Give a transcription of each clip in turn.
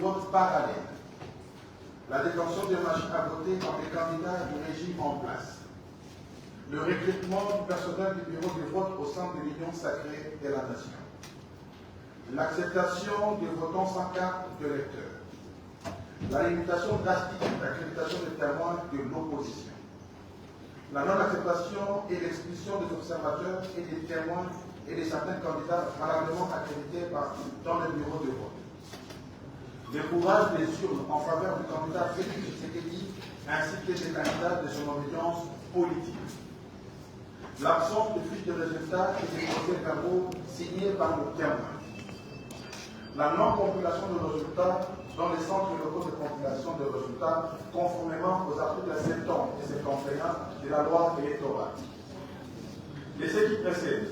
vote parallèle, la détention des machines à voter par les candidats du régime en place, le recrutement du personnel du bureau de vote au sein de l'Union sacrée de la nation, l'acceptation des votants sans carte de lecteur, la limitation drastique de l'accréditation des témoins de l'opposition, la non-acceptation et l'expulsion des observateurs et des témoins et de certains candidats valablement accrédités dans le bureau de vote, le courage des urnes en faveur du candidat Félix Tshisekedi ainsi que des candidats de son obédience politique, l'absence de fiches de résultats et des procès-verbaux signés par le témoin, la non-compilation de résultats dans les centres locaux de compilation de résultats conformément aux articles 70 et 71 de la loi électorale. Et ce qui précède,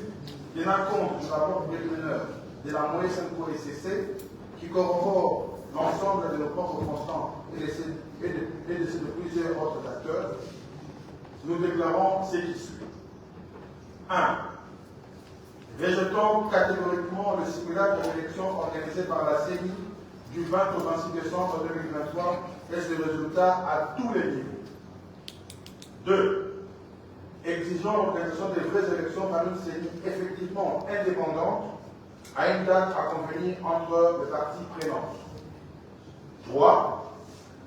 tenant compte du rapport préliminaire de la MOESNCO et CC qui corrobore l'ensemble de nos propres constants et de ceux de plusieurs autres acteurs, nous déclarons ce qui suit. 1. Rejetons catégoriquement le simulacre de l'élection organisé par la CENI du 20 au 26 décembre 2023 et ses résultats à tous les niveaux. 2. Exigeons l'organisation des vraies élections par une CENI effectivement indépendante à une date à convenir entre les parties prenantes. 3.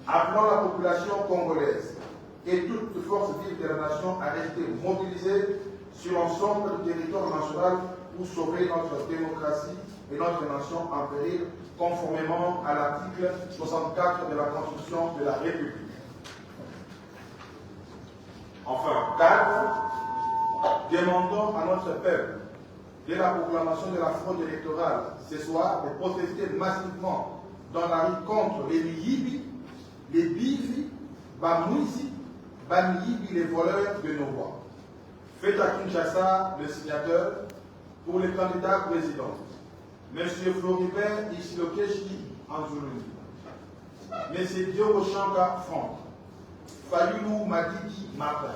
Appelons la population congolaise et toutes forces vives de la nation à rester mobilisées sur l'ensemble du territoire national pour sauver notre démocratie et notre nation en péril, conformément à l'article 64 de la Constitution de la République. Enfin, 4. Demandons à notre peuple, dès la proclamation de la fraude électorale ce soir, de protester massivement dans la rue contre les Miyibi, les Bivi, Bamouizi, Bamiyibi, les voleurs de nos voix. Faites à Kinshasa le signateur pour les candidats présidents. M. Floribert Isilokeshi Anzuluni, M. Diogo Changa Franck, Fayulu Madiki Martin,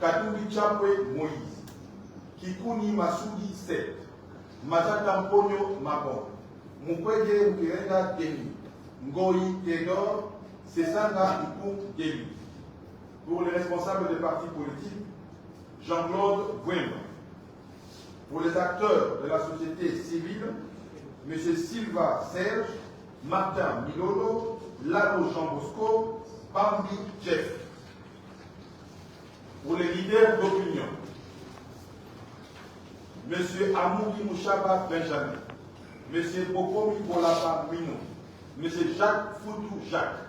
Katumbi Chapwe Moïse, Kikuni Masudi Seth, Matata Mponyo Mabon, Mukwege Mkirenga Deni, Ngoyi Tedor, Sesanga Ikou Deni. Pour les responsables des partis politiques, Jean-Claude Gwemba. Pour les acteurs de la société civile, M. Silva Serge, Martin Milolo, Lalo Jean Bosco, Bambi Jeff. Pour les leaders d'opinion, M. Amouri Mouchaba Benjamin, M. Bokomi Bolaba Mino, M. Jacques Foutou Jacques,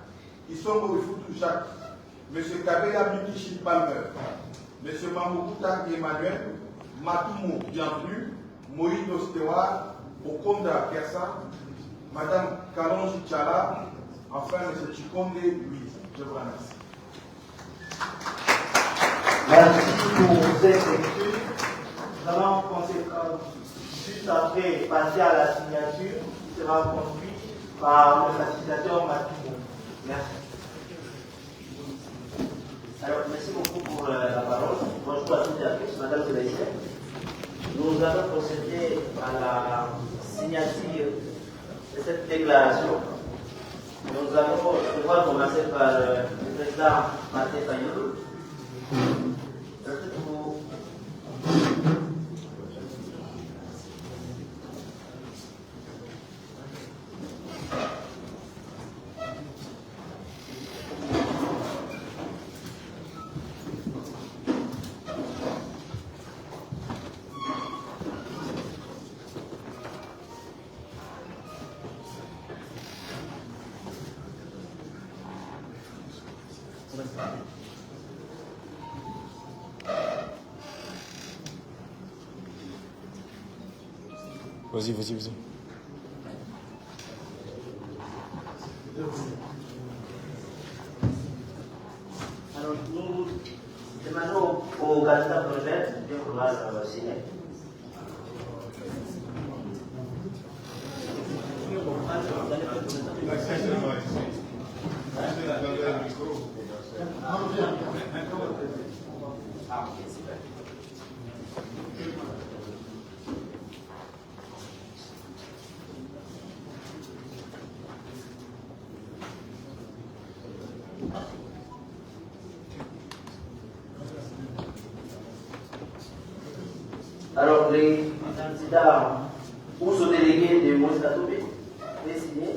Isongo Foutou Jacques, M. Kabela Mikichi Palmer, M. Mamoukuta Emmanuel, Matoumou Bienvenu, Moïse Ostewa, Okonda Kersa, Mme Kalonji Tchala, enfin M. Chikonde Louise. Je vous remercie. Merci pour cette lecture. Nous allons juste après passer à la signature qui sera conduite par le facilitateur Matoumou. Merci. Alors, merci beaucoup pour la parole. Bonjour à toutes et à tous, Madame Zelaïsek. Nous allons procéder à la signature de cette déclaration. Nous allons pouvoir commencer par le président Maté Fayoulou. Vas-y. Alors, nous demandons au candidat projet de vouloir signer. Alors, les candidats ou ce délégué de Moïse Katobé, veuillez signer.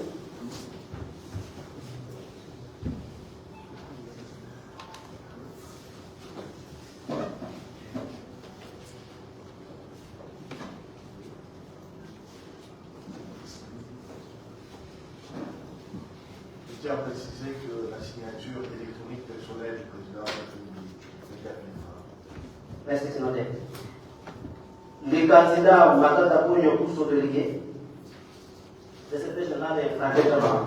Je tiens à préciser que la signature électronique personnelle du président de la République. Merci, c'est noté. Les candidats Matata Pougno ou son délégué, le secrétaire général est Franck Chamara.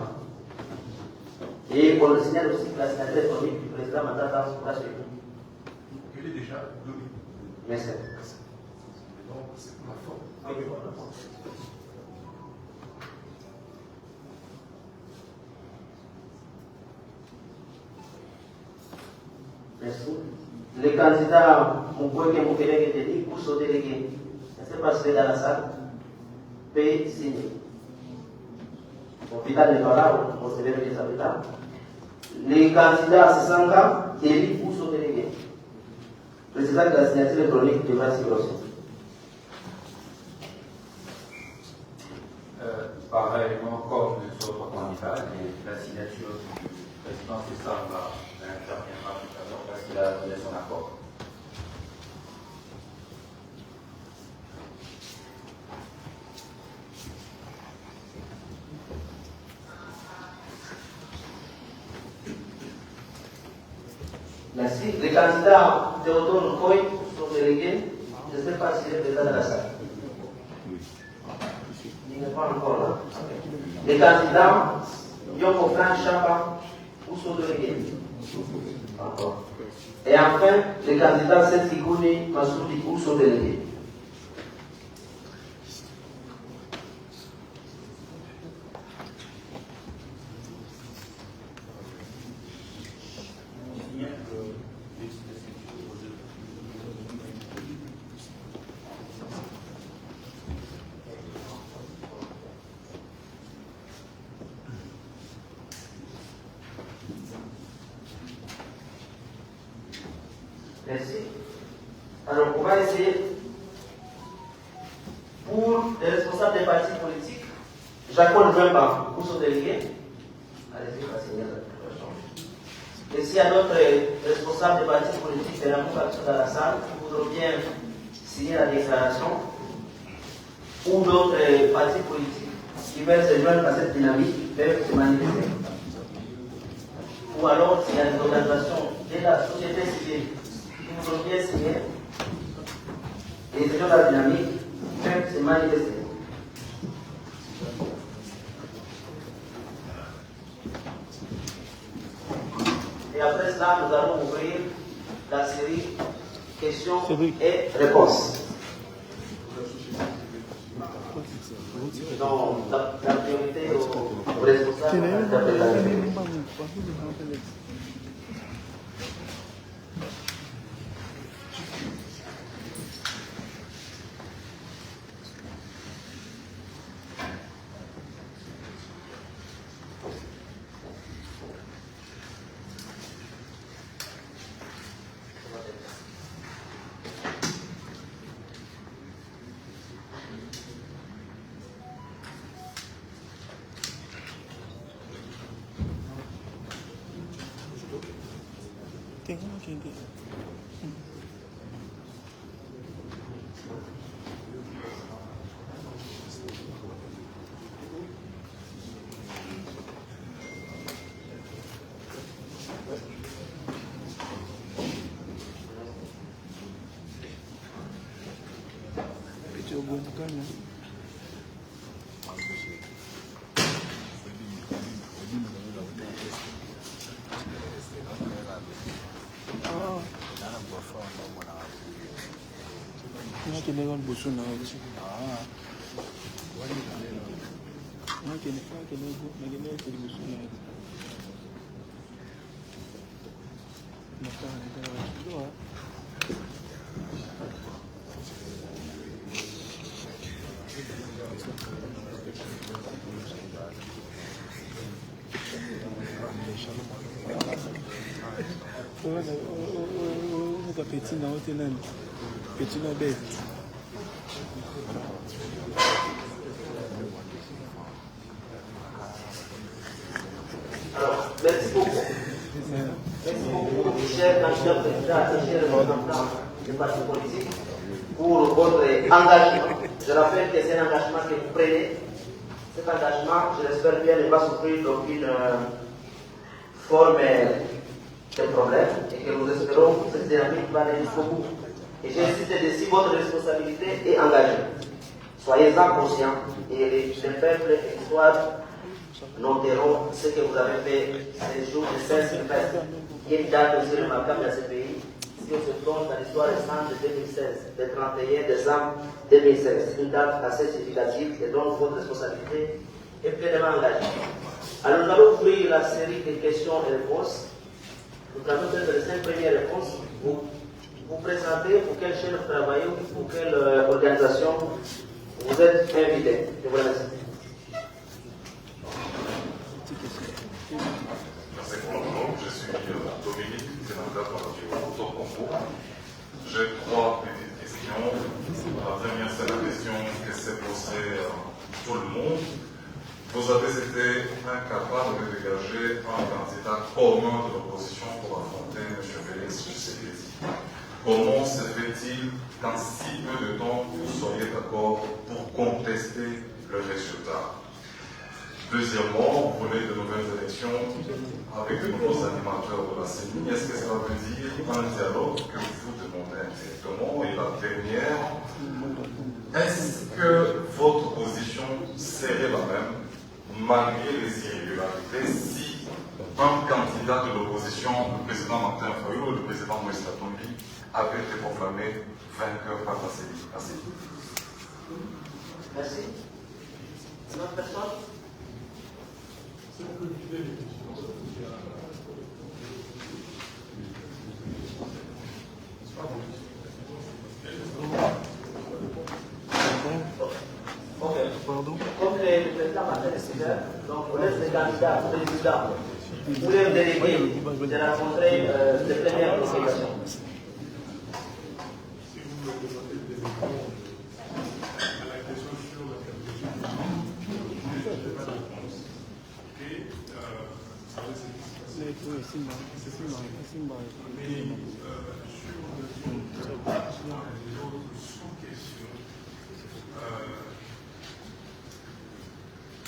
Et on le signale aussi que la signature électronique du président Matata sera suivie. Il est déjà donné. Merci. Donc, c'est ma faute. Oui. Merci. Les candidats Moukweke Moukeleke Tedi ou son délégué, je ne sais pas si c'est dans la salle, peut signer. L'hôpital n'est pas là, on se verra les habitants. Les candidats Sissanga, Eli ou son délégué. Précisant que la signature électronique devra s'y aussi. Pareillement, comme les autres candidats, la signature du président Sissanga interviendra tout à l'heure parce qu'il a donné son accord. Merci. Les candidats Théodore Nkoy sont délégués. Je ne sais pas si le président de la salle. Il n'est pas encore là. Les candidats Yoko Frank Chapa ou sont délégués. Encore. Et enfin, les candidats Seth-Kikouni Massoudi ou sont délégués. Merci. Alors, on va essayer. Pour les responsables des partis politiques, Jacob Vemba, pour son délégué. Allez-y, on va signer la déclaration. Et s'il y a d'autres responsables des partis politiques de la action dans la salle qui voudront bien signer la déclaration, ou d'autres partis politiques qui veulent se joindre à cette dynamique, peuvent se manifester. Ou alors, s'il y a des organisations de la société civile qui voudront bien signer les gens de la dynamique, peuvent se manifester. Et après cela, nous allons ouvrir la série questions et réponses. Donc, la priorité aux responsables d'interprétation. Petit na bête. Alors, merci beaucoup. Merci beaucoup, chers candidats présidents et chers représentants des partis politiques, pour votre engagement. Je rappelle que c'est un engagement que vous prenez. Cet engagement, je l'espère bien, ne va souffrir d'aucune forme de problème et que nous espérons que cette dynamique va aller jusqu'au bout. Et j'insiste dessus, votre responsabilité est engagée. Soyez-en conscients et les peuples et l'histoire noteront ce que vous avez fait ces jours de 16 février, qui est une date aussi remarquable dans ce pays. Si on se plonge dans l'histoire récente de 2016, le 31 décembre 2016, une date assez significative et dont votre responsabilité est pleinement engagée. Alors nous allons ouvrir la série de questions et réponses. Nous allons faire les 5 premières réponses. Vous présentez pour quelle chaîne vous travaillez ou pour quelle organisation vous êtes invité. Je vous remercie. Merci pour le nom. Je suis Dominique, sénateur par le Congo. J'ai 3 petites questions. La première, c'est la question que s'est posée tout le monde. Vous avez été incapable de dégager un candidat commun de l'opposition pour affronter M. Félix Tshisekedi. Comment se fait-il qu'en si peu de temps, vous soyez d'accord pour contester le résultat? Deuxièmement, vous voulez de nouvelles élections avec de nouveaux animateurs de la CENI. Est-ce que ça veut dire un dialogue que vous demandez indirectement? Et la dernière, est-ce que votre position serait la même malgré les irrégularités si un candidat de l'opposition, le président Martin Fayulu ou le président Moïse Katumbi, avait été proclamé vainqueur par la CENI? Merci. Merci. Une autre personne? Ok. Comme le président Martin Fayulu, donc on laisse les candidats présidents ou les délégués de rencontrer les premières consultations.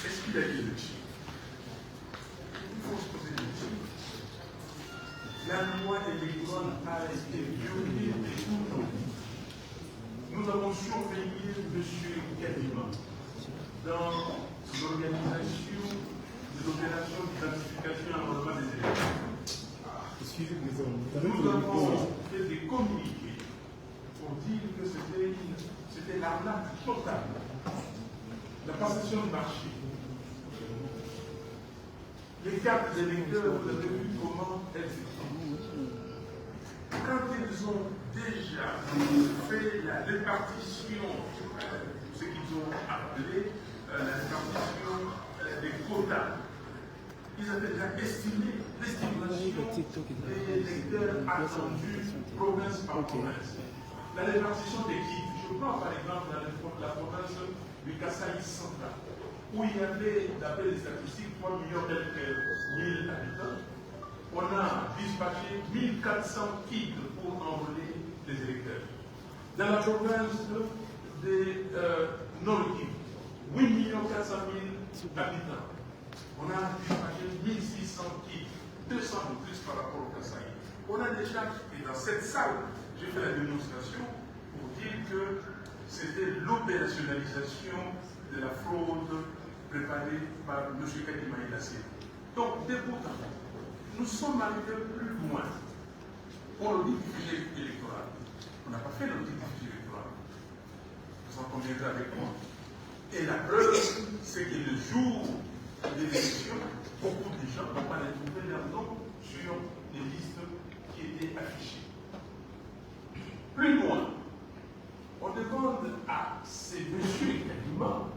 Est-ce qu'il y a une élection? Il faut se poser une question. La loi électorale a été violée de tout temps. Nous avons surveillé M. Kadima dans l'organisation de l'opération d'identification et enrôlement des élections. Nous avons fait des communiqués pour dire que c'était l'arnaque totale. La passation de marché. Les cartes d'électeurs, vous avez vu comment elles étaient. Quand ils ont déjà fait la répartition, ce qu'ils ont appelé la répartition des quotas, ils avaient déjà estimé l'estimation des électeurs attendus province par province. La répartition des kits, je prends par exemple la province du Kasaï central, où il y avait, d'après les statistiques, 3 millions quelques mille habitants. On a dispatché 1400 kits pour enrôler les électeurs. Dans la province de Nord-Kivu, 8 400 000 habitants. On a dispatché 1600 kits, 200 de plus par rapport au Kasaï. On a déjà, et dans cette salle, j'ai fait la démonstration pour dire que c'était l'opérationnalisation de la fraude préparée par M. Kadima et la CENI. Donc, dès pourtant, nous sommes arrivés plus loin. On l'audit du fichier électoral. On n'a pas fait l'audit du fichier électoral. Vous en conviendrez avec moi. Et la preuve, c'est que le jour des élections, beaucoup de gens n'ont pas trouvé leur nom sur les listes qui étaient affichées. Plus loin, on demande à ces messieurs Kadima,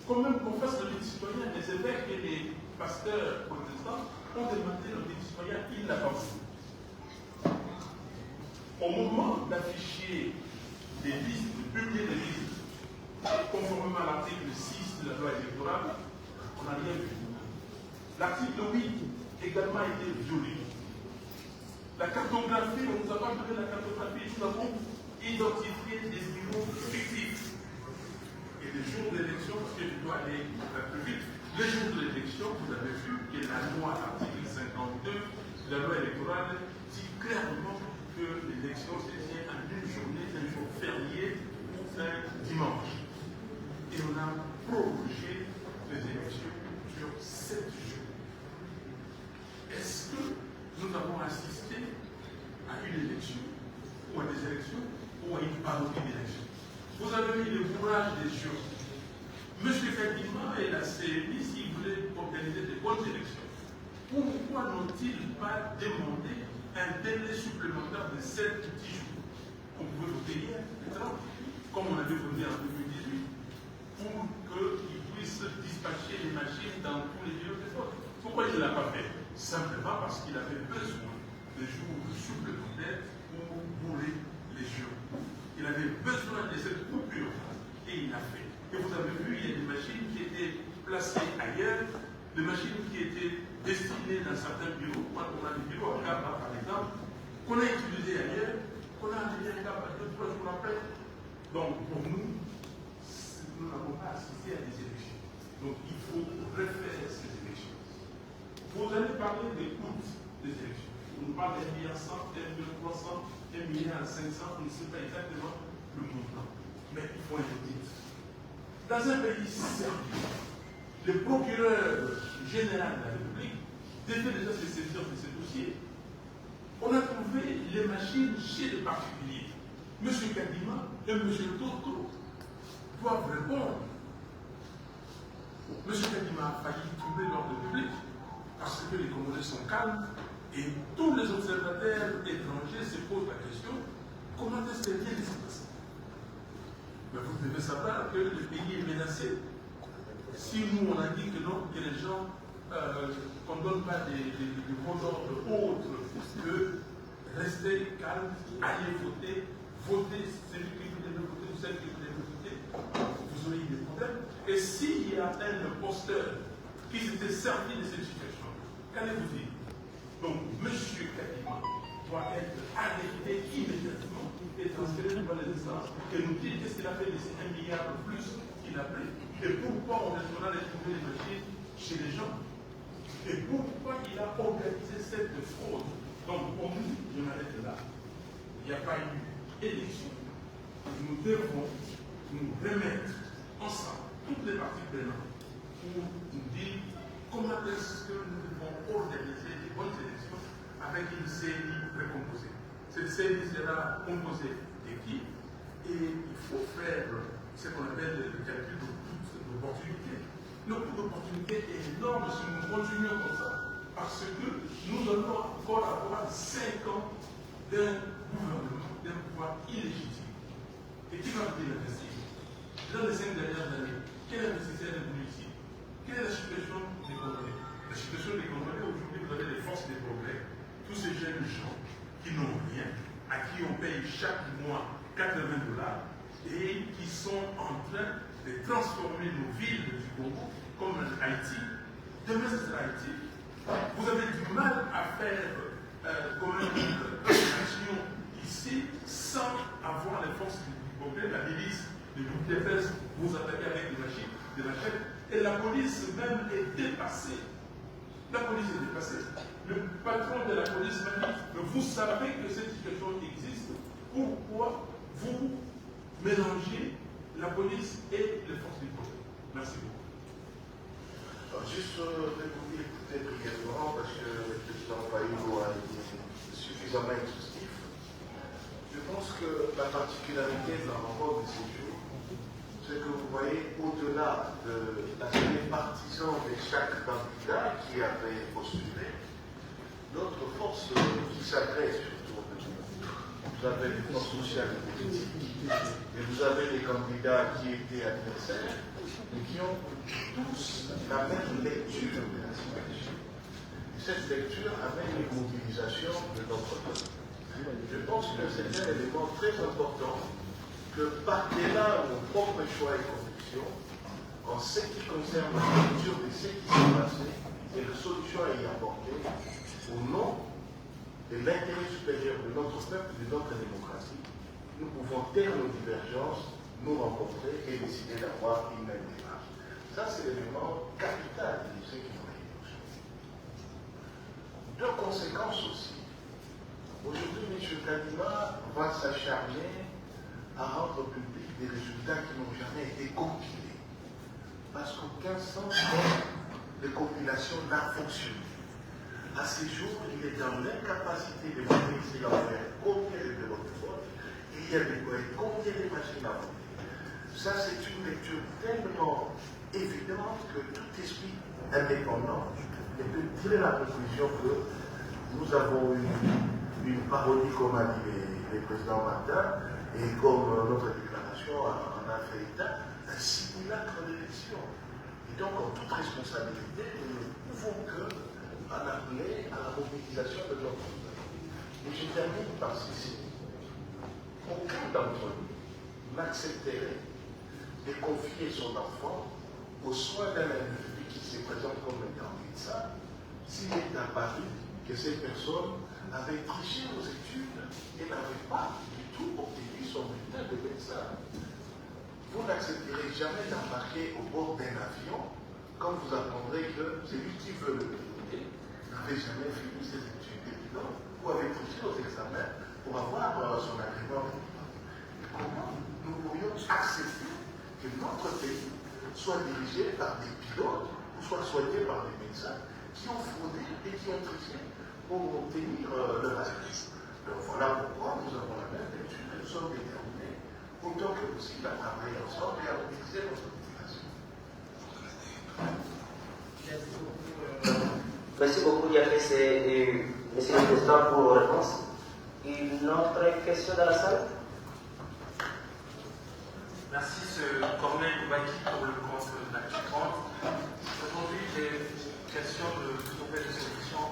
quand même qu'on fasse le délit citoyen, les évêques et les pasteurs protestants ont demandé le délit citoyen, il n'a pas voulu. Au moment d'afficher des listes, de publier des listes conformément à l'article 6 de la loi électorale, on n'a rien vu. L'article 8 également a été violé. La cartographie, on nous a pas donné la cartographie, nous avons identifié des bureaux fictifs. Et les jours d'élection, parce que je dois aller plus vite, les jours de l'élection, vous avez vu que la loi, l'article 52 de la loi électorale, dit clairement que l'élection se tient en une journée, un jour férié ou un dimanche. Et on a prorogé les élections sur 7 jours. Est-ce que nous avons assisté à une élection, ou à des élections, ou à une parodie d'élection? Vous avez mis le bourrage des urnes. M. Kadima et la CNI, s'ils voulaient organiser de bonnes élections, pourquoi n'ont-ils pas demandé un délai supplémentaire de 7 petits jours? On pouvait voter hier, comme on avait voté en 2018, pour qu'ils puissent dispatcher les machines dans tous les bureaux de vote. Pourquoi il ne l'a pas fait? Simplement parce qu'il avait besoin de jours supplémentaires pour bourrer les urnes. Il avait besoin de cette coupure et il l'a fait. Et vous avez vu, il y a des machines qui étaient placées ailleurs, des machines qui étaient destinées dans certains bureaux, quand on a des bureaux à Gaba par exemple, qu'on a utilisés ailleurs, qu'on a amené à Gaba 2-3 jours après. Donc pour nous, nous n'avons pas assisté à des élections. Donc il faut refaire ces élections. Vous allez parler des coûts des élections. On nous parle d'1,1 milliard, 1,3 milliard, 1,5 milliard, on ne sait pas exactement le montant. Mais il faut un audit. Dans un pays sérieux, le procureur général de la République devait déjà se saisir de ce dossier. On a trouvé les machines chez les particuliers. M. Kadima et M. Toto doivent répondre. M. Kadima a failli tomber l'ordre public parce que les Congolais sont calmes et tous les observateurs étrangers se posent la question comment est-ce que rien ne s'est passé? Mais vous devez savoir que le pays est menacé. Si nous on a dit que non, que les gens qu'on ne donne pas des mots d'ordre autres que rester calme, aller voter, voter celui qui voulait voter ou celle qui voulait voter, vous aurez des problèmes. Et s'il y a un imposteur qui s'était servi de cette situation, qu'allez-vous dire? Donc, M. Kadima doit être arrêté immédiatement et transféré devant les instances et nous dire qu'est-ce qu'il a fait de ces 1 milliard de plus qu'il a pris et pourquoi on est en train de trouver les machines chez les gens et pourquoi il a organisé cette fraude. Donc, pour nous, je m'arrête là. Il n'y a pas eu élection. Nous devons nous remettre ensemble, toutes les parties prenantes, pour nous dire comment est-ce que nous devons organiser des bonnes élections avec une CNI recomposée. Cette CNI sera composée d'équipes et il faut faire ce qu'on appelle le calcul de toute l'opportunité. Le coût d'opportunité est énorme si nous continuons comme ça, parce que nous allons encore avoir 5 ans d'un gouvernement, d'un pouvoir illégitime. Et qui va vous investir? Dans les 5 dernières années, quel investisseur est venu ici? Quelle est la situation des Congolais? La situation des Congolais, aujourd'hui, vous avez les forces des progrès, tous ces jeunes gens qui n'ont rien, à qui on paye chaque mois $80 et qui sont en train de transformer nos villes du Congo comme Haïti. Demain, ce sera Haïti. Vous avez du mal à faire une action ici sans avoir les forces du progrès, la milice, le groupe de defense, vous attaquez avec des machines, des machettes, et la police même est dépassée. La police est dépassée. Le patron de la police m'a dit, mais vous savez que cette situation existe, pourquoi vous mélangez la police et les forces du progrès? Merci beaucoup. Alors, juste de vous écouter brièvement, parce que le président Baïlo a été suffisamment exhaustif. Je pense que la particularité d'un rapport de ces jours, c'est que vous voyez, au-delà de l'aspect partisan de chaque candidat qui avait postulé, notre force qui s'agrège autour de nous. Vous avez les forces sociales et politiques, et vous avez les candidats qui étaient adversaires, et qui ont tous la même lecture de la situation. Cette lecture amène une mobilisation de notre peuple. Je pense que c'est un élément très important que par-delà nos propres choix et convictions, en ce qui concerne la lecture de ce qui s'est passé et les solutions à y apporter, au nom de l'intérêt supérieur de notre peuple et de notre démocratie, nous pouvons taire nos divergences, nous rencontrer et décider d'avoir une même démarche. Ça, c'est l'élément capital de ce qui nous réunit aujourd'hui. Deux conséquences aussi. Aujourd'hui, M. Kadima va s'acharner à rendre public des résultats qui n'ont jamais été compilés. Parce qu'aucun sens de compilation n'a fonctionné. À ce jour, il est dans l'incapacité de maîtriser l'envers combien de bureaux de vote, et il y a combien de machines à voter. Ça, c'est une lecture tellement évidente que tout esprit indépendant ne peut tirer la conclusion que nous avons eu une parodie, comme a dit le président Martin, et comme notre déclaration en a fait état, un simulacre d'élection. Et donc, en toute responsabilité, nous ne pouvons que en appeler à la mobilisation de notre peuple. Et je termine par ceci. Aucun d'entre nous n'accepterait de confier son enfant aux soins d'un individu qui se présente comme étant médecin s'il est apparu que cette personne avait triché aux études et n'avait pas du tout obtenu son bulletin de médecin. Vous n'accepterez jamais d'embarquer au bord d'un avion quand vous apprendrez que celui qui veut le piloter n'avait jamais fini ses études de pilote ou avait triché aux examens pour avoir son agrément. Comment nous pourrions accepter que notre pays soit dirigé par des pilotes ou soit soigné par des médecins qui ont fraudé et qui ont triché pour obtenir leur agrément? Donc voilà pourquoi nous avons la même lecture et nous sommes déterminés autant que possible à travailler ensemble et à mobiliser notre population. Merci beaucoup, Yanis et Monsieur le Président, pour vos réponses. Une autre question dans la salle? Merci, ce Corneille Boubaki, pour le compte de l'Actu 30. Aujourd'hui, j'ai une question de nouvelle solution.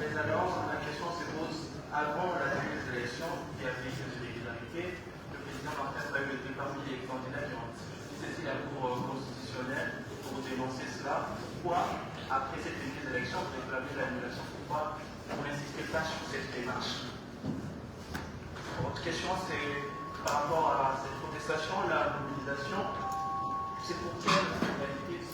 Mais alors, la question se pose avant la tenue des élections, il y avait des irrégularités. Le président Martin Fayou était parmi les candidats qui ont saisi la Cour constitutionnelle pour dénoncer cela. Pourquoi, après cette tenue des élections, vous réclamez l'annulation? Pourquoi vous n'insistez pas sur cette démarche? Votre question, c'est par rapport à cette protestation, la mobilisation, c'est pour quelle finalité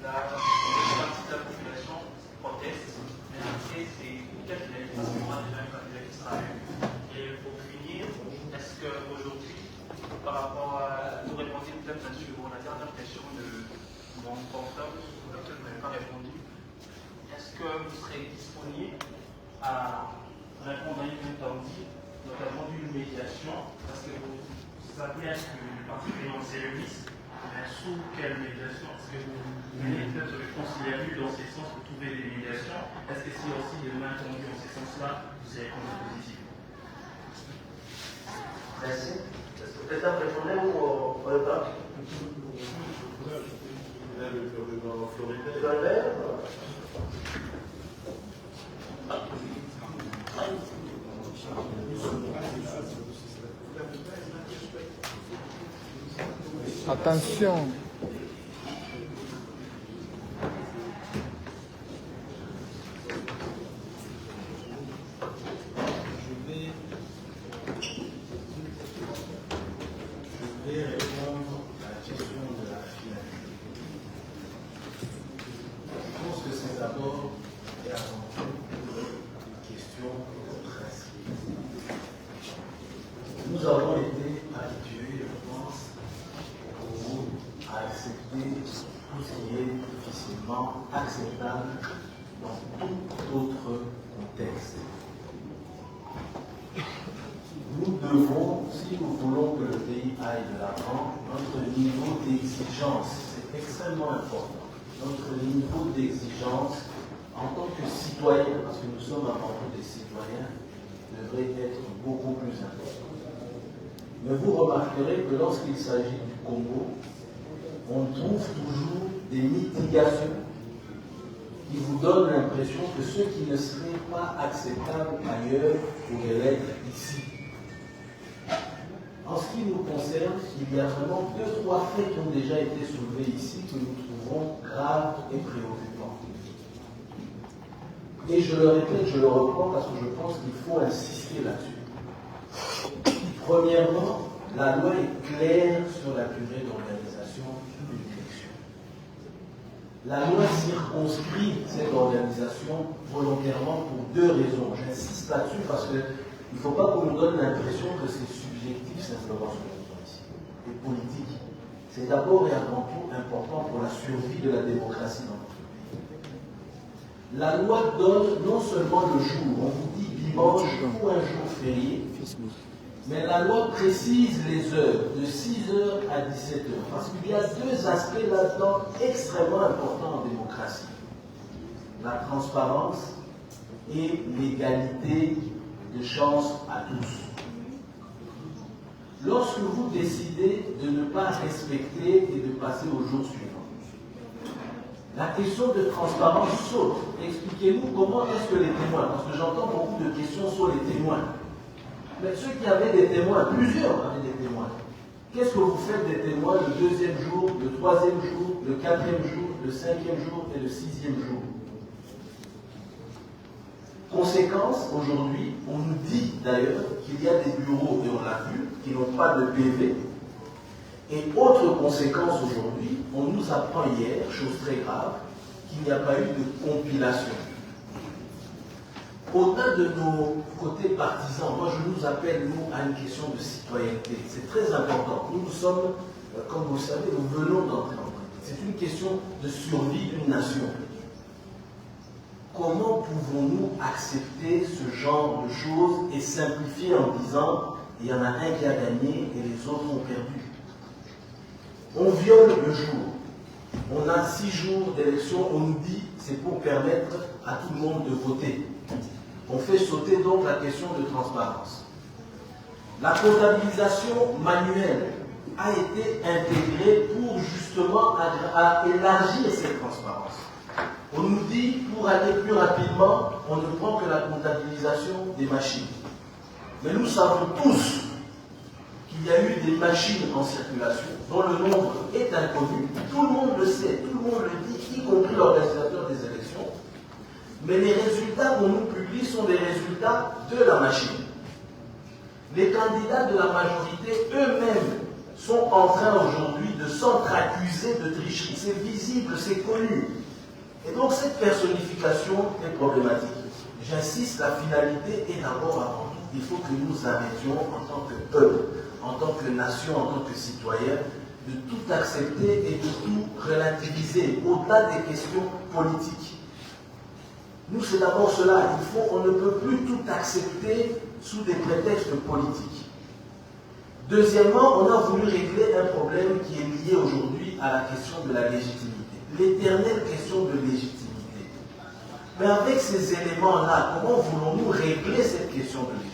la partie de la population proteste, mais après, c'est pour quelle finalité? Parce qu'on aura déjà un candidat qui sera eu. Et pour finir, est-ce qu'aujourd'hui, par rapport à. Vous répondez peut-être sur la dernière question de mon portable, sur laquelle vous n'avez pas répondu. Est-ce que vous serez disponible à répondre à une interdit, notamment d'une médiation, parce que vous savez que le parti payant se réunissent, mais sous quelle médiation? Est-ce que vous venez peut-être concilier dans ce sens pour trouver des médiations? Est-ce que si aussi des mains tendues dans ce sens-là, vous allez répondre positif? Merci. Est-ce que peut-être répondez ou on répond? Attention. Je vais répondre à la question de la finalité. Je pense que c'est d'abord et avant tout une question de principe. Nous avons été habitués, je pense, à accepter tout ce qui est difficilement acceptable dans tout autre contexte. Nous devons, si nous voulons que le pays aille de l'avant, notre niveau d'exigence, c'est extrêmement important. Notre niveau d'exigence en tant que citoyen, parce que nous sommes avant tout des citoyens, devrait être beaucoup plus important. Mais vous remarquerez que lorsqu'il s'agit du Congo, on trouve toujours des mitigations qui vous donnent l'impression que ce qui ne serait pas acceptable ailleurs pourrait l'être ici. En ce qui nous concerne, il y a vraiment 2-3 faits qui ont déjà été soulevés ici que nous trouvons graves et préoccupants. Et je le répète, je le reprends parce que je pense qu'il faut insister là-dessus. Premièrement, la loi est claire sur la durée d'organisation d'une élection. La loi circonscrit cette organisation volontairement pour 2 raisons. J'insiste là-dessus parce qu'il ne faut pas qu'on nous donne l'impression que c'est subjectif simplement ce que nous faisons ici, et politique. C'est d'abord et avant tout important pour la survie de la démocratie dans notre pays. La loi donne non seulement le jour, on vous dit dimanche ou un jour férié, mais la loi précise les heures, de 6h à 17h, parce qu'il y a 2 aspects là-dedans extrêmement importants en démocratie. La transparence et l'égalité de chance à tous. Lorsque vous décidez de ne pas respecter et de passer au jour suivant, la question de transparence saute. Expliquez-nous comment est-ce que les témoins, parce que j'entends beaucoup de questions sur les témoins, mais ceux qui avaient des témoins, plusieurs avaient des témoins. Qu'est-ce que vous faites des témoins le 2e jour, le 3e jour, le 4e jour, le 5e jour et le 6e jour? Conséquence, aujourd'hui, on nous dit d'ailleurs qu'il y a des bureaux, et on l'a vu, qui n'ont pas de PV. Et autre conséquence aujourd'hui, on nous apprend hier, chose très grave, qu'il n'y a pas eu de compilation. Au-delà de nos côtés partisans, moi je nous appelle, nous, à une question de citoyenneté. C'est très important. Nous sommes, comme vous le savez, nous venons d'entrer en politique. C'est une question de survie d'une nation. Comment pouvons-nous accepter ce genre de choses et simplifier en disant il y en a un qui a gagné et les autres ont perdu? On viole le jour. On a 6 jours d'élection, on nous dit c'est pour permettre à tout le monde de voter. On fait sauter donc la question de transparence. La comptabilisation manuelle a été intégrée pour justement élargir cette transparence. On nous dit, pour aller plus rapidement, on ne prend que la comptabilisation des machines. Mais nous savons tous qu'il y a eu des machines en circulation dont le nombre est inconnu. Tout le monde le sait, tout le monde le dit, y compris l'organisateur des élections. Mais les résultats qu'on nous publie sont des résultats de la machine. Les candidats de la majorité eux-mêmes sont en train aujourd'hui de s'entre-accuser de tricherie. C'est visible, c'est connu. Et donc cette personnification est problématique. J'insiste, la finalité est d'abord avant tout, il faut que nous arrêtions en tant que peuple, en tant que nation, en tant que citoyen, de tout accepter et de tout relativiser au-delà des questions politiques. Nous, c'est d'abord cela. On ne peut plus tout accepter sous des prétextes politiques. Deuxièmement, on a voulu régler un problème qui est lié aujourd'hui à la question de la légitimité. L'éternelle question de légitimité. Mais avec ces éléments-là, comment voulons-nous régler cette question de légitimité?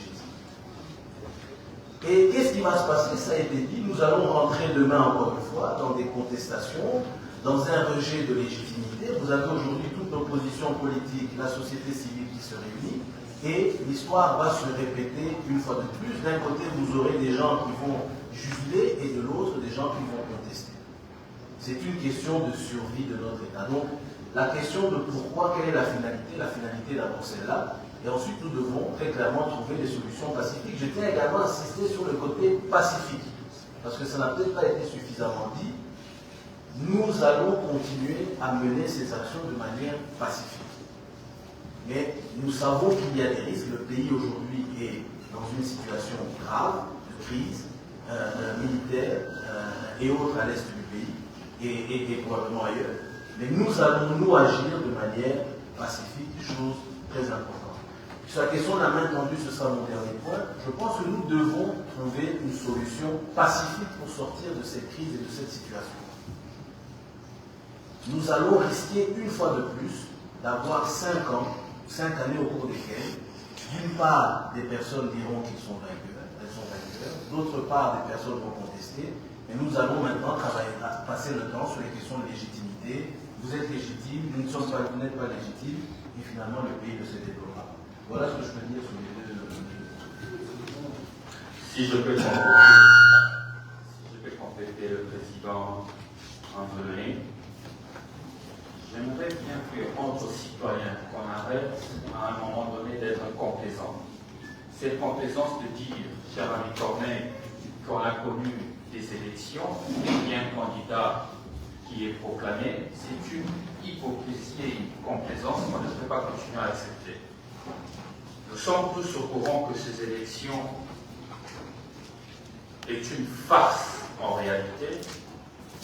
Et qu'est-ce qui va se passer? Ça a été dit, nous allons rentrer demain encore une fois dans des contestations, dans un rejet de légitimité. Vous avez aujourd'hui toute l'opposition politique, la société civile qui se réunit, et l'histoire va se répéter une fois de plus. D'un côté, vous aurez des gens qui vont jubiler, et de l'autre, des gens qui vont contester. C'est une question de survie de notre État. Donc, la question de pourquoi, quelle est la finalité d'abord celle-là, et ensuite nous devons très clairement trouver des solutions pacifiques. Je tiens également à insister sur le côté pacifique, parce que ça n'a peut-être pas été suffisamment dit. Nous allons continuer à mener ces actions de manière pacifique. Mais nous savons qu'il y a des risques. Le pays aujourd'hui est dans une situation grave, de crise militaire et autres à l'est du pays. Et probablement ailleurs. Mais nous allons nous agir de manière pacifique, chose très importante. Sur la question de la main tendue, ce sera mon dernier point. Je pense que nous devons trouver une solution pacifique pour sortir de cette crise et de cette situation. Nous allons risquer une fois de plus d'avoir 5 années au cours desquelles, d'une part, des personnes diront qu'ils sont vainqueurs, d'autre part, des personnes vont contester. Et nous allons maintenant passer le temps sur les questions de légitimité. Vous êtes légitime, nous ne sommes pas, vous n'êtes pas légitime, et finalement le pays ne se développe pas. Voilà ce que je peux dire sur les deux. Si je peux t'en Président André. J'aimerais bien qu'entre citoyens, qu'on arrête à un moment donné d'être complaisants. Cette complaisance de dire, cher ami Corneille, qu'on a connu des élections, et bien un candidat qui est proclamé, c'est une hypocrisie et une complaisance qu'on ne peut pas continuer à accepter. Nous sommes tous au courant que ces élections est une farce en réalité,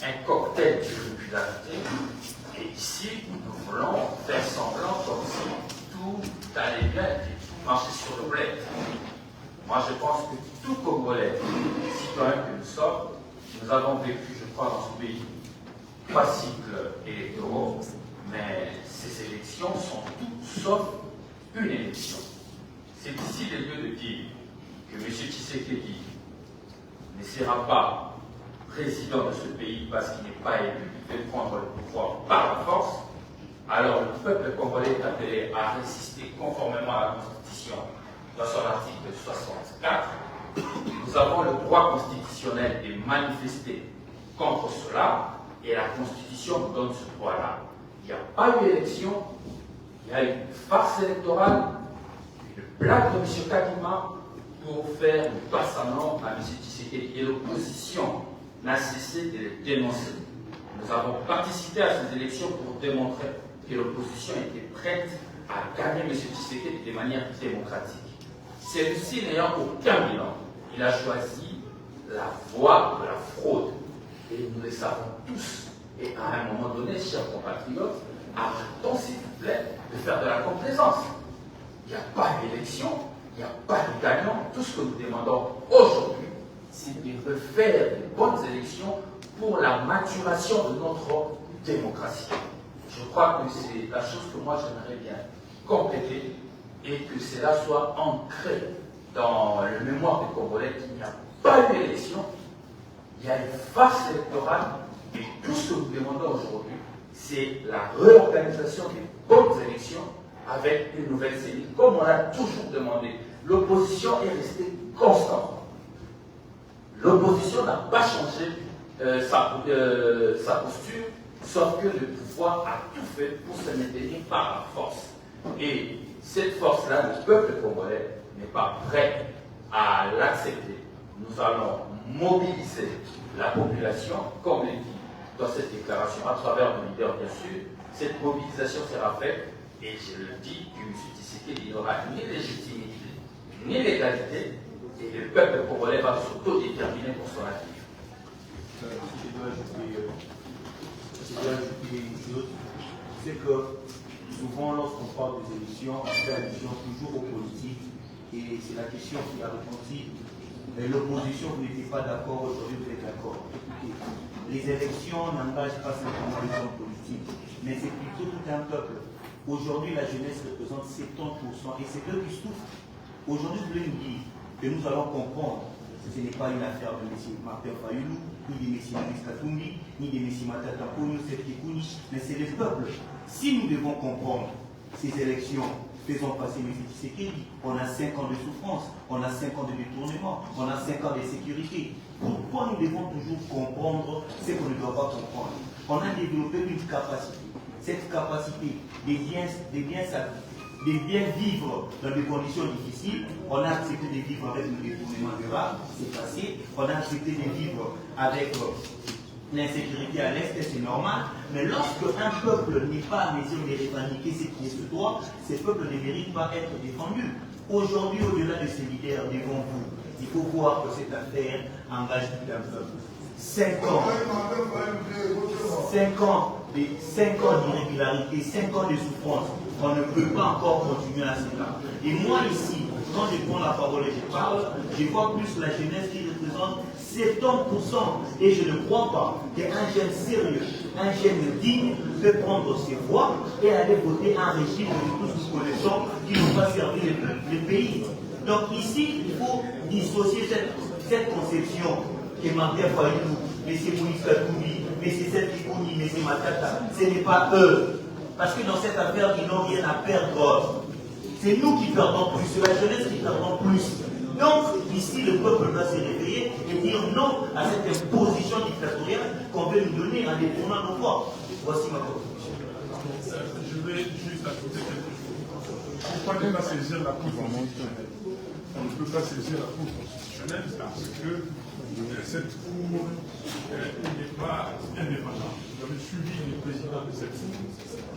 un cocktail d'irrégularité, et ici nous voulons faire semblant comme si tout allait bien et tout marchait sur le bled. Moi je pense que tout Congolais, citoyens que nous sommes, nous avons vécu, je crois, dans ce pays pacifique et heureux, mais ces élections sont toutes sauf une élection. C'est ici le lieu de dire que M. Tshisekedi ne sera pas président de ce pays parce qu'il n'est pas élu, il veut prendre le pouvoir par la force, alors le peuple congolais est appelé à résister conformément à la Constitution dans son article 64. Nous avons le droit constitutionnel de manifester contre cela et la Constitution nous donne ce droit-là. Il n'y a pas eu d'élection, il y a une farce électorale, une blague de M. Kadima pour faire le passement à M. Tshisekedi et l'opposition n'a cessé de les dénoncer. Nous avons participé à ces élections pour démontrer que l'opposition était prête à gagner M. Tshisekedi de manière démocratique. Celui-ci n'ayant aucun bilan, il a choisi la voie de la fraude. Et nous le savons tous. Et à un moment donné, chers compatriotes, arrêtons s'il vous plaît de faire de la complaisance. Il n'y a pas d'élection, il n'y a pas de gagnant. Tout ce que nous demandons aujourd'hui, c'est de refaire de bonnes élections pour la maturation de notre démocratie. Je crois que c'est la chose que moi j'aimerais bien compléter et que cela soit ancré dans le mémoire des Congolais qu'il n'y a pas eu d'élection, il y a une farce électorale et tout ce que nous demandons aujourd'hui, c'est la réorganisation des bonnes élections avec une nouvelle cellule, comme on l'a toujours demandé. L'opposition est restée constante. L'opposition n'a pas changé sa posture, sauf que le pouvoir a tout fait pour se maintenir par la force. Et cette force-là, le peuple congolais n'est pas prêt à l'accepter. Nous allons mobiliser la population, comme l'a dit dans cette déclaration, à travers nos leaders, bien sûr. Cette mobilisation sera faite, et je le dis, que M. Tshisekedi n'aura ni légitimité, ni légalité, et le peuple congolais va s'autodéterminer pour son avenir. Si je dois ajouter une chose, c'est que souvent lorsqu'on parle des élections, on fait allusion toujours aux politiques, et c'est la question qui a répondu. L'opposition, vous n'étiez pas d'accord, aujourd'hui vous êtes d'accord. Écoutez, les élections n'engagent pas simplement les hommes politiques, mais c'est plutôt tout un peuple. Aujourd'hui, la jeunesse représente 70%, et c'est eux qui souffrent. Aujourd'hui, vous voulez nous dire que nous allons comprendre que ce n'est pas une affaire de M. Martin Fayoulou, ni de M. Maurice Katumbi, ni de M. Matata Ponyo, mais c'est le peuple. Si nous devons comprendre ces élections, faisons passer M. Tshisekedi, on a 5 ans de souffrance, on a 5 ans de détournement, on a 5 ans de sécurité. Pourquoi nous devons toujours comprendre ce qu'on ne doit pas comprendre? On a développé une capacité, cette capacité de bien vivre dans des conditions difficiles. On a accepté de vivre avec le détournement de rats, c'est passé. On a accepté de vivre avec l'insécurité à l'Est, c'est normal. Mais lorsque un peuple n'est pas à mesure de revendiquer ce qui est ce droit, ce peuple ne mérite pas être défendu. Aujourd'hui, au-delà de ces leaders devant vous, il faut voir que cette affaire engage tout un peuple. 5 ans d'irrégularité, 5 ans de souffrance. On ne peut pas encore continuer à cela. Et moi ici, quand je prends la parole et je parle, je vois plus la jeunesse qui représente 70%. Et je ne crois pas qu'un jeune sérieux, un jeune digne peut prendre ses voix et aller voter un régime que tous nous connaissons qui ne va pas servir le pays. Donc ici, il faut dissocier cette conception que Martin Fayoulou, M. Moïse Katumbi, M. Sepikouni, M. Matata, ce n'est pas eux. Parce que dans cette affaire, ils n'ont rien à perdre. C'est nous qui perdons plus, c'est la jeunesse qui perdons plus. Donc, ici, le peuple doit se réveiller et dire non à cette imposition dictatoriale qu'on veut nous donner en détournant nos voix. Voici ma contribution. Je vais juste ajouter quelque chose. Pourquoi ne pas saisir la Cour constitutionnelle? On ne peut pas saisir la Cour constitutionnelle parce que cette Cour n'est pas indépendante. Vous avez suivi le président de cette Cour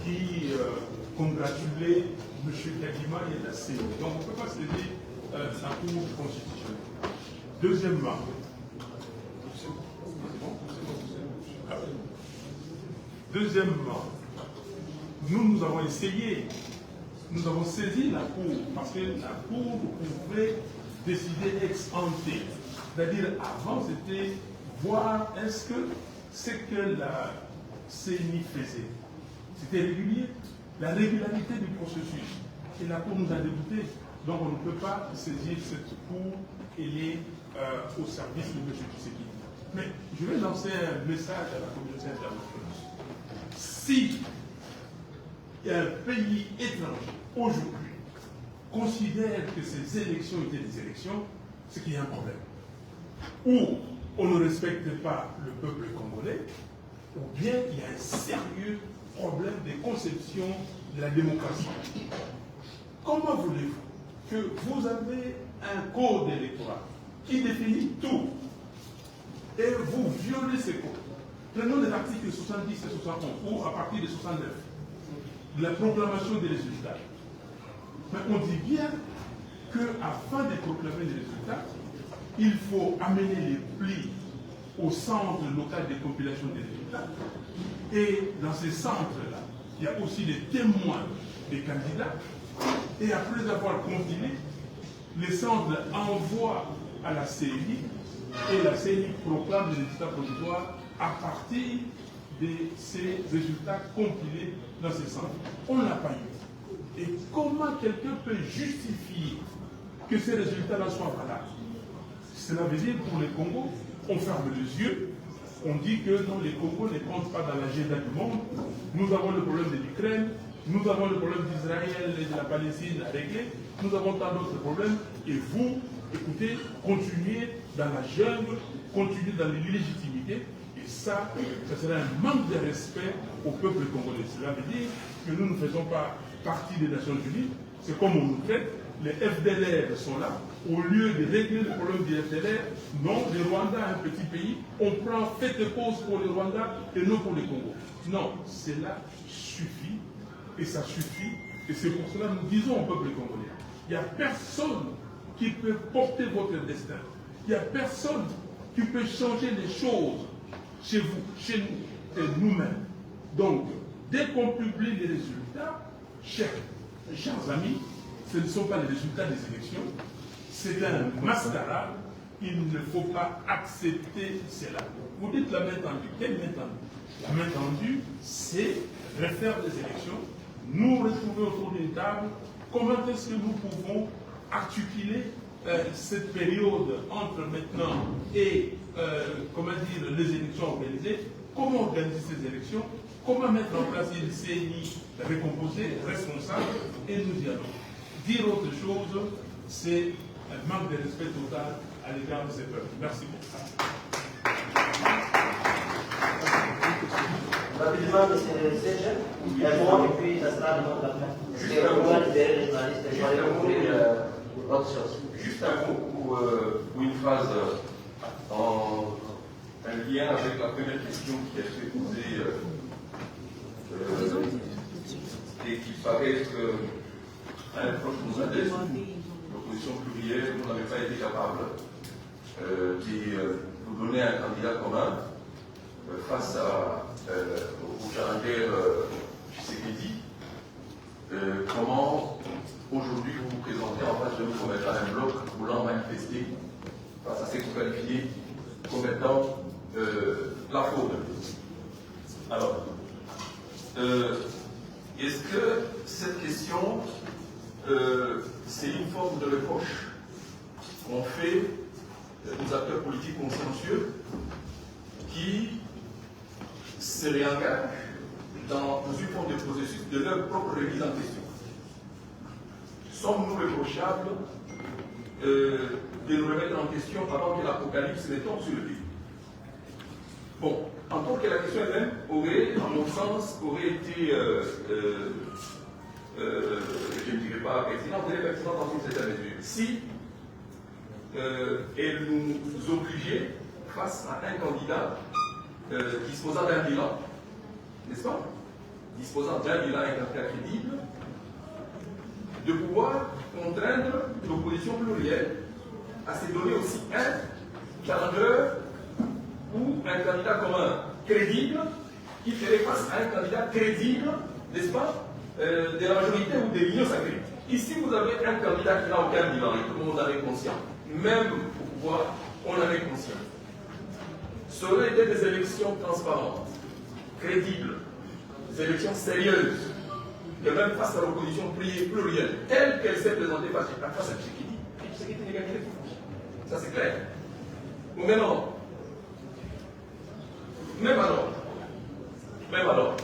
qui congratulait M. Kadima et la CENI. Donc on ne peut pas saisir la Cour constitutionnelle. Deuxièmement, nous avons essayé, nous avons saisi la Cour, parce que la Cour pouvait décider ex ante. C'est-à-dire, avant, c'était voir est-ce que ce que la CENI faisait, c'était régulier, la régularité du processus. Et la Cour nous a débuté. Donc, on ne peut pas saisir cette Cour, elle est au service de M. Tshisekedi. Mais je vais lancer un message à la communauté internationale. Si un pays étranger, aujourd'hui, considère que ces élections étaient des élections, c'est qu'il y a un problème. Ou on ne respecte pas le peuple congolais, ou bien il y a un sérieux problème de conception de la démocratie. Comment voulez-vous que vous avez un code électoral qui définit tout, et vous violez ces codes? Prenons les articles 70 et 71, ou à partir de 69, la proclamation des résultats. Mais on dit bien qu'afin de proclamer les résultats, il faut amener les plis au centre local de compilation des résultats. Et dans ces centres-là, il y a aussi les témoins des candidats. Et après avoir compilé, les centres envoient à la CENI et la CENI proclame les résultats provisoires à partir de ces résultats compilés dans ces centres. On ne l'a pas eu. Et comment quelqu'un peut justifier que ces résultats-là soient valables? Cela veut dire pour les Congos, on ferme les yeux, on dit que non, les Congos ne comptent pas dans l'agenda du monde. Nous avons le problème de l'Ukraine, nous avons le problème d'Israël et de la Palestine à régler, nous avons tant d'autres problèmes, et vous, écoutez, continuez dans la jungle, continuez dans l'illégitimité, et ça serait un manque de respect au peuple congolais. Cela veut dire que nous ne faisons pas partie des Nations Unies, c'est comme on nous traite, les FDLR sont là, au lieu de régler le problème des FDLR, non, le Rwanda est un petit pays, on prend fait de cause pour le Rwanda et non pour le Congo. Non, cela suffit, et ça suffit, et c'est pour cela que nous disons au peuple congolais, il n'y a personne qui peut porter votre destin, il n'y a personne qui peut changer les choses chez vous, chez nous et nous-mêmes. Donc, dès qu'on publie les résultats, chers amis, ce ne sont pas les résultats des élections, c'est un mascarade, il ne faut pas accepter cela. Vous dites la main tendue, quelle main tendue? La main tendue, c'est refaire des élections, nous retrouver autour d'une table, comment est-ce que nous pouvons articuler cette période entre maintenant et les élections organisées, comment organiser ces élections, comment mettre en place une CENI récomposée, responsable, et nous y allons. Dire autre chose, c'est un manque de respect total à l'égard de ces peuples. Merci pour ça. Rapidement, M. Serge, et puis ça sera le mot de la fin. Juste un mot ou une phrase en lien avec la première question qui a été posée et qui paraît être un approche modeste. L'opposition plurielle, vous n'avez pas été capable de vous donner un candidat commun face au challenger Tshisekedi. Comment aujourd'hui vous vous présentez en face de nous comme étant un bloc voulant manifester face à ce que vous qualifiez comme étant la fraude? Alors, est-ce que cette question, c'est une forme de reproche qu'on fait aux acteurs politiques consciencieux qui se réengagent dans une forme de processus de leur propre remise en question? Sommes-nous reprochables de nous remettre en question avant que l'Apocalypse ne tombe sur le pays. Bon, en tant que la question elle-même aurait, en mon sens, aurait été, je ne dirais pas pertinente, elle est pertinente dans une certaine mesure. Si elle nous obligeait face à un candidat disposant d'un bilan, n'est-ce pas? Disposant d'un bilan, un candidat crédible, de pouvoir contraindre l'opposition plurielle à se donner aussi un challenger ou un candidat commun crédible qui ferait face à un candidat crédible, n'est-ce pas, de la majorité ou de l'Union sacrée. Ici, vous avez un candidat qui n'a aucun bilan et tout le monde en est conscient. Même au pouvoir, on en est conscient. Ça aurait été des élections transparentes, crédibles, des élections sérieuses, que même face à l'opposition plurielle, telle qu'elle s'est présentée face à Tshisekedi, Tshisekedi n'est gagné. Ça c'est clair. Ou maintenant, même alors,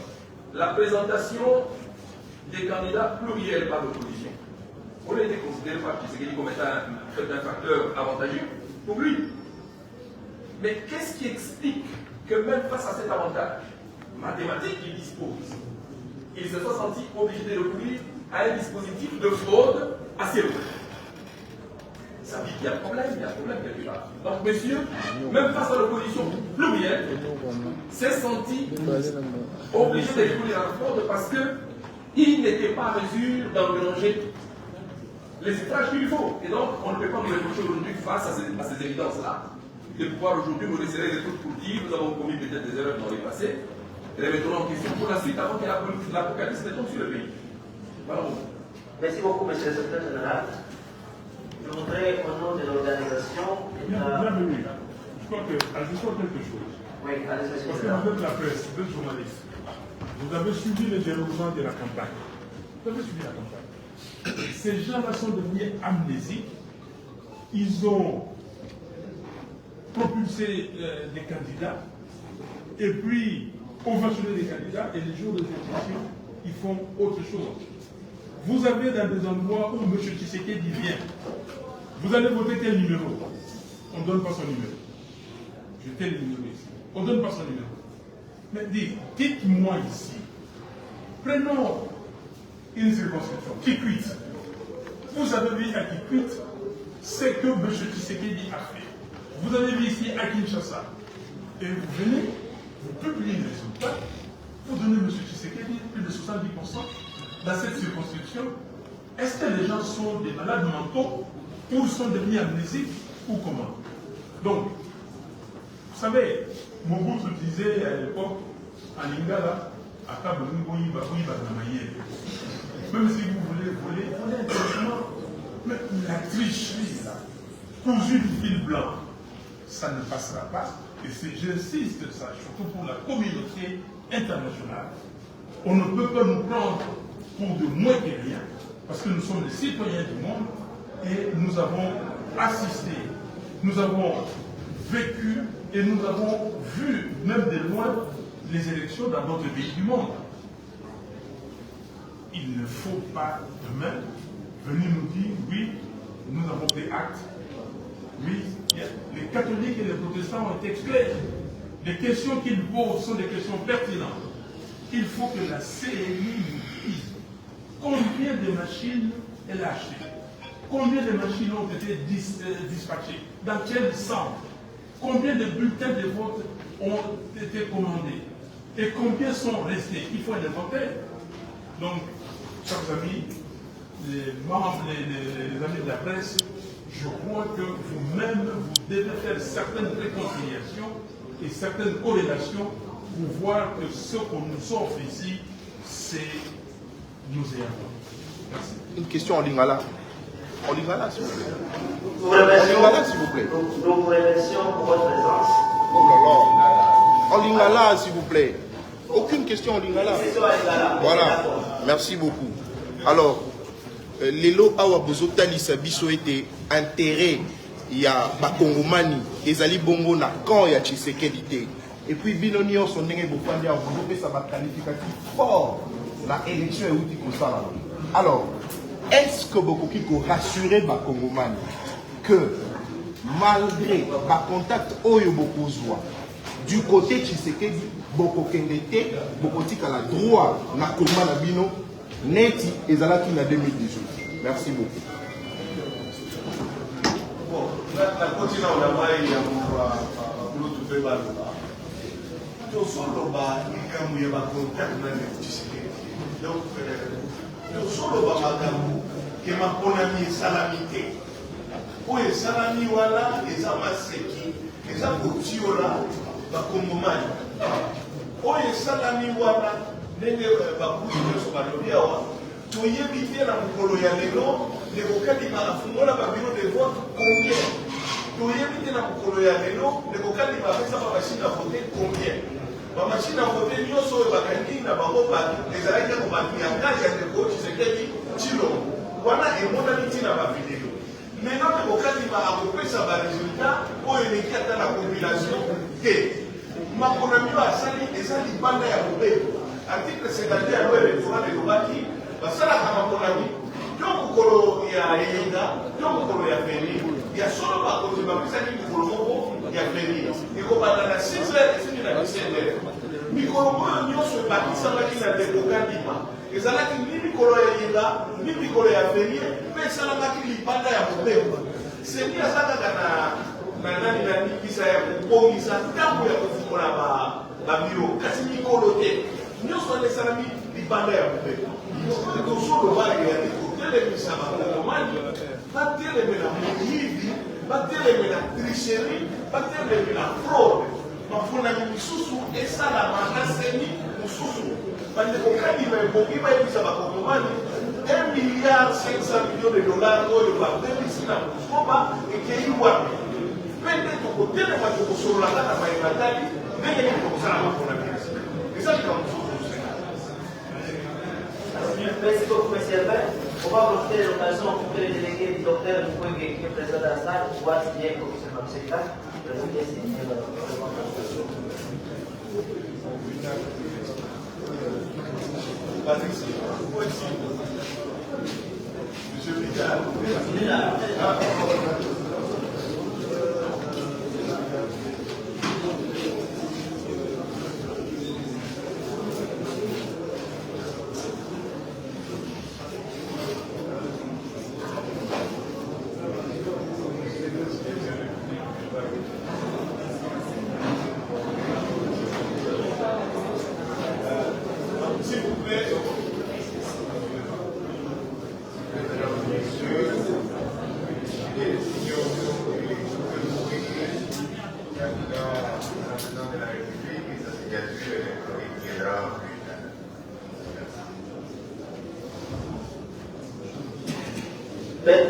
la présentation des candidats pluriels par l'opposition aurait été considérée par Tshisekedi comme étant un facteur avantageux pour lui. Mais qu'est-ce qui explique que même face à cet avantage mathématique qu'il dispose, il se soit senti obligé de recourir à un dispositif de fraude assez lourd? Ça dit qu'il y a un problème quelque part. Donc, monsieur, même face à l'opposition plurielle, s'est senti obligé de recourir à la fraude parce qu'il n'était pas en mesure d'engranger les suffrages qu'il faut. Et donc, on ne peut pas nous reprocher aujourd'hui face à ces évidences-là, de pouvoir aujourd'hui nous laisser les trucs pour dire nous avons commis peut-être des erreurs dans les passés, et les mettons en question pour la suite avant que l'Apocalypse ne tombe sur le pays. Voilà. Merci beaucoup, monsieur le secrétaire général. Je voudrais, au nom de l'organisation. Bienvenue. Je crois que, ajoutons quelque chose. Oui, allez-y, monsieur. Parce que vous êtes la presse, vous êtes journaliste. Vous avez suivi le déroulement de la campagne. Vous avez suivi la campagne. Ces gens-là sont devenus amnésiques. Ils ont propulsé des candidats. Et puis, ovationné des candidats. Et les jours de élections, ils font autre chose. Vous avez dans des endroits où M. Tshisekedi vient. Vous allez voter quel numéro? On ne donne pas son numéro. J'ai tel numéro ici. On ne donne pas son numéro. Mais dites-moi ici, prenons une circonscription, Kikwit. Vous avez vu à Kikwit ce que M. Tshisekedi a fait. Vous avez vu ici à Kinshasa. Et vous venez, vous publiez les résultats, vous donnez M. Tshisekedi plus de 70% dans cette circonscription. Est-ce que les gens sont des malades mentaux ou sont devenus amnésiques ou comment? Donc, vous savez, Mobutu disait à l'époque, en Lingala, même si vous voulez voler, on est intéressant. Mais la tricherie, là, cousue du fil blanc, ça ne passera pas. Et j'insiste ça, surtout pour la communauté internationale. On ne peut pas nous prendre pour de moins que rien, parce que nous sommes les citoyens du monde et nous avons assisté, nous avons vécu et nous avons vu, même de loin, les élections dans d'autres pays du monde. Il ne faut pas demain venir nous dire, oui, nous avons pris acte, oui, les catholiques et les protestants ont été clairs. Les questions qu'ils posent sont des questions pertinentes. Il faut que la CNI nous dise combien de machines elle a achetées, combien de machines ont été dispatchées, dans quel centre, combien de bulletins de vote ont été commandés et combien sont restés. Il faut un inventaire. Donc, chers amis, les membres, les amis de la presse, je crois que vous-même, vous devez faire certaines réconciliations et certaines corrélations pour voir que ce qu'on nous offre ici, c'est nauséabond. Merci. Une question en lingala. En lingala, s'il vous plaît. Nous vous remercions, en lingala, s'il vous plaît. nous vous remercions pour votre présence. Oh là là. En lingala, s'il vous plaît. Aucune question en lingala. Voilà. Merci beaucoup. Alors, les lots awa bozotali sabiso était intérêt. Il y a Bakongomani, Ezali Bongo na quand il y a Tshisekedi. Et puis Binoni on sonne bofandi a vous ça va qualificatif fort la élection est outil comme ça. Alors, est-ce que beaucoup qui rassurer Bakongomani que malgré le contact Oyo Bokozwa, du côté Tshisekedi, Boko Kendete, Boko Tika la droit, na Koma na Bino, Neti Ezalaki na 2018. Merci beaucoup. Bon, la continent on a maï ya pour tout faire baloba. To solo ba ikamu ya ba contact na Tshisekedi. Donc to solo ba makamu ke makona mi salamité. Oye salami wala eza maseki, eza kotiola ba kongomani. Oye salami wana ndenge bakuyi nyonso balobi awa toyebi te na mokolo ya lelo nekokadima afungola babiro de vote combien, toyebi te na mokolo ya lelo nekokadima apesa bamashine a vote combien, bamashine a vote nyonso oyo bakangi na bango bato ezalaki yango bato ya ngazi ya ndeko Tshisekedi Tshilombo wana emonani ntina bavideo. Lelo nekokadima akopesa baresultat oyo eleki ata na compilation te makona mio asali eza libanda ya mobeko. Article 51 ya loi électorale elobaki basalaka makonami to mokolo ya yenga to mokolo ya feri ya solo bakonzi bapesaki mikolo moko ya feri ekobanda na 6h esili na 17h. Mikolo oyo nyonso ebakisamaki na ndeko kandima ezalaki ni mikolo ya yenga ni mikolo ya feri mpe esalamaki libanda ya mobeko. Seni aza kaka na nani na nikisa ya kobongisa ntango ya kofungola babiro kasi mikolo te nyonso esalami libanda ya mobeko. Tosolo bayali kotelemisa bakongomani batelemela moyibi batelemela tricherie batelemela fraude mafunami misusu esalama na seni mosusu bandeko kadima ebongi bayebisa bakongomani 1,5 milliard de dollars oyo babebisi na moskoba ekei wapi mpe nde tokotelema tokosolola kaka bayebatali ndenge nini tokosala mafunami eza likambo mosusu. Merci beaucoup, M. Albert. On va profiter de l'occasion pour que les délégués du docteur Moukwege, qui est président de la salle, pouvoir signer le commissaire Mabseka, qui présente signer la présentation. Monsieur Vidal.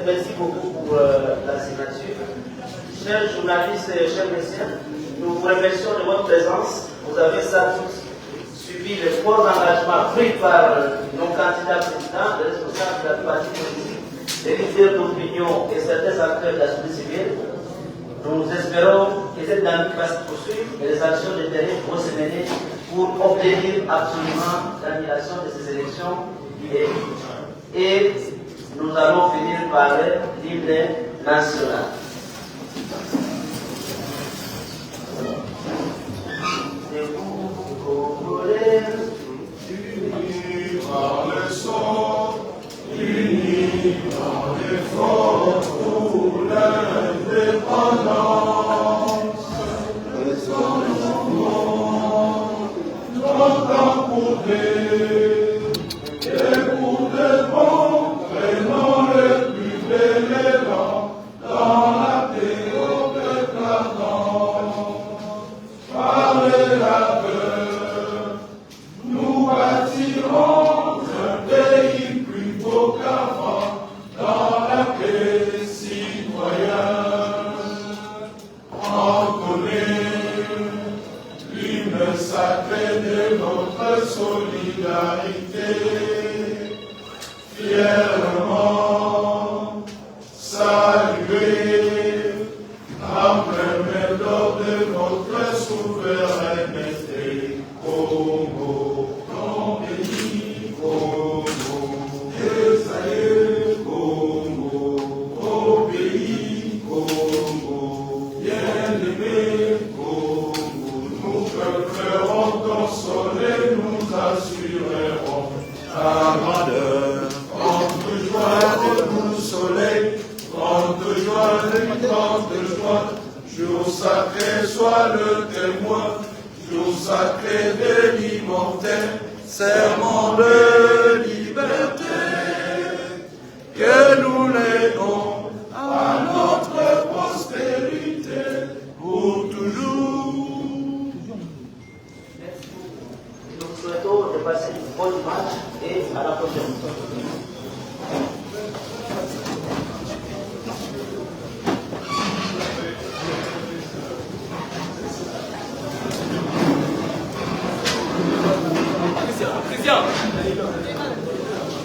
Merci beaucoup pour la signature. Chers journalistes et chers messieurs, nous vous remercions de votre présence. Vous avez ça tous suivi les forts engagements pris par nos candidats présidents, les responsables de la partie politique, les leaders d'opinion et certains acteurs de la société civile. Nous espérons que cette dynamique va se poursuivre et les actions de terrain vont se mener pour obtenir absolument l'annulation de ces élections et nous allons finir par l'hymne national. Unis par le sang, unis par l'effort pour l'indépendance. Notre apporter et pour de bon, prenons le plus bel élan dans la théorie éclatante. Par le labeur, nous bâtirons un pays plus beau qu'avant dans la paix citoyenne. Entonner l'hymne sacré de notre solidarité. grandeur. Grande joie de doux soleil, grande joie de grande joie, jour sacré soit le témoin, jour sacré de l'immortel, serment de liberté, que nous l'aidons à notre postérité pour toujours. Nous souhaitons de passer une bonne match et à la prochaine.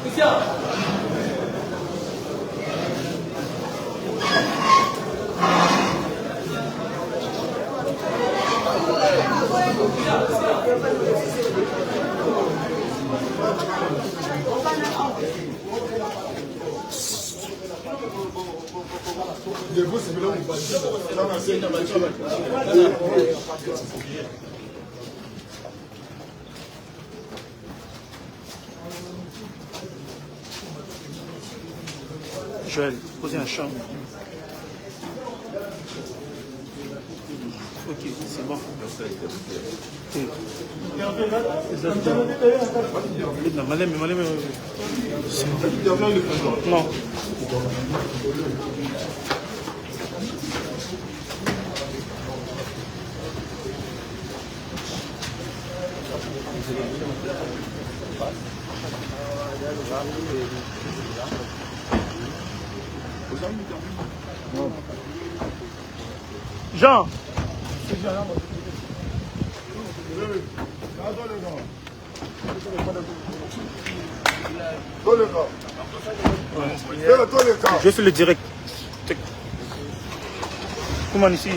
Christian. Joël, posez un champ. Ok, c'est bon. Non. Jean. Je fais le direct. Comment ici?